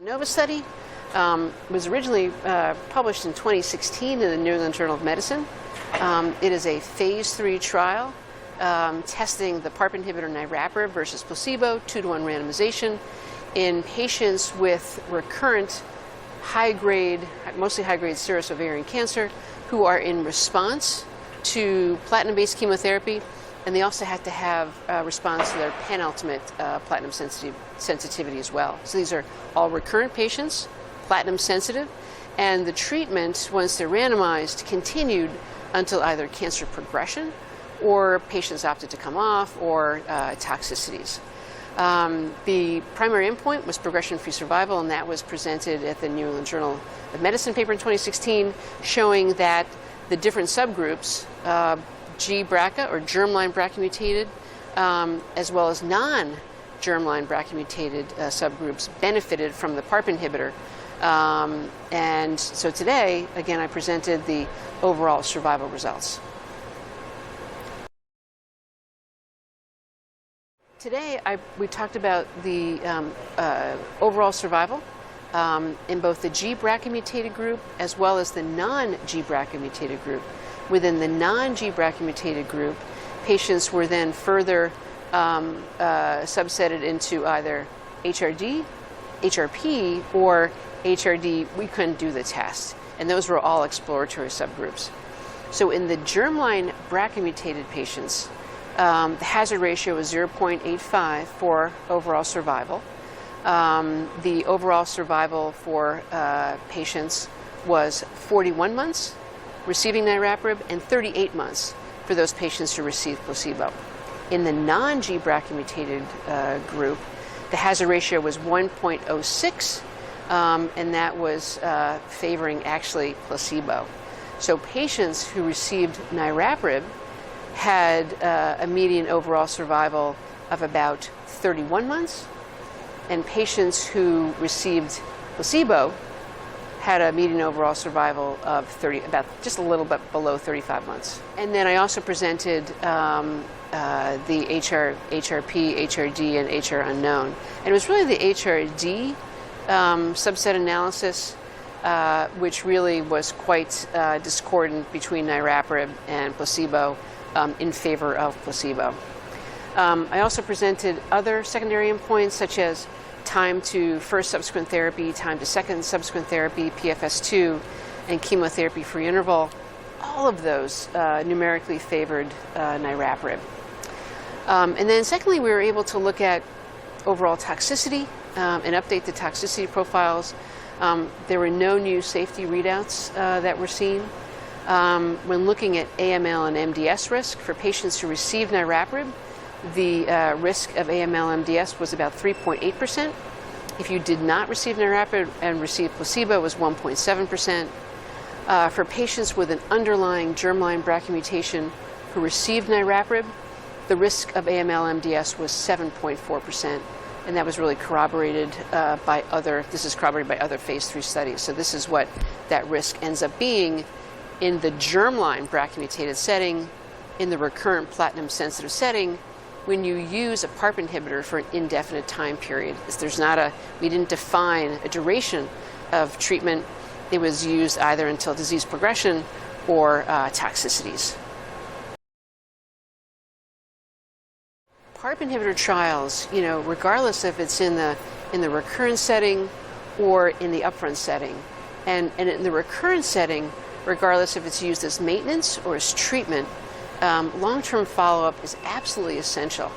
NOVA study was originally published in 2016 in the New England Journal of Medicine. It is a phase 3 trial testing the PARP inhibitor niraparib versus placebo, 2-to-1 randomization in patients with recurrent high-grade, mostly high-grade serous ovarian cancer who are in response to platinum-based chemotherapy, and they also had to have a response to their penultimate platinum sensitivity as well. So these are all recurrent patients, platinum sensitive, and the treatment, once they're randomized, continued until either cancer progression or patients opted to come off or toxicities. The primary endpoint was progression-free survival, and that was presented at the New England Journal of Medicine paper in 2016, showing that the different subgroups, G-BRCA or germline BRCA mutated, as well as non-germline BRCA mutated subgroups benefited from the PARP inhibitor. And so today, again, I presented the overall survival results. Today, we talked about the overall survival in both the G-BRCA mutated group as well as the non-G-BRCA mutated group. Within the non-G-BRCA mutated group, patients were then further subsetted into either HRD, HRP, or HRD, we couldn't do the test. And those were all exploratory subgroups. So in the germline BRCA mutated patients, the hazard ratio was 0.85 for overall survival. The overall survival for patients was 41 months receiving niraparib and 38 months for those patients who received placebo. In the non-G-BRCA mutated group, the hazard ratio was 1.06, and that was favoring actually placebo. So patients who received niraparib had a median overall survival of about 31 months, and patients who received placebo had a median overall survival of just a little bit below 35 months. And then I also presented the HRP, HRD, and HR unknown. And it was really the HRD subset analysis which really was quite discordant between niraparib and placebo in favor of placebo. I also presented other secondary endpoints such as time to first subsequent therapy, time to second subsequent therapy, PFS2, and chemotherapy-free interval. All of those numerically favored niraparib. And then secondly, we were able to look at overall toxicity and update the toxicity profiles. There were no new safety readouts that were seen. When looking at AML and MDS risk for patients who received niraparib, the risk of AML-MDS was about 3.8%. If you did not receive niraparib and received placebo, it was 1.7%. For patients with an underlying germline BRCA mutation who received niraparib, the risk of AML-MDS was 7.4%, and that was really corroborated by other phase 3 studies. So this is what that risk ends up being in the germline BRCA mutated setting, in the recurrent platinum sensitive setting, when you use a PARP inhibitor for an indefinite time period. We didn't define a duration of treatment. It was used either until disease progression or toxicities. PARP inhibitor trials, regardless if it's in the recurrent setting or in the upfront setting, and in the recurrent setting, regardless if it's used as maintenance or as treatment, long-term follow-up is absolutely essential.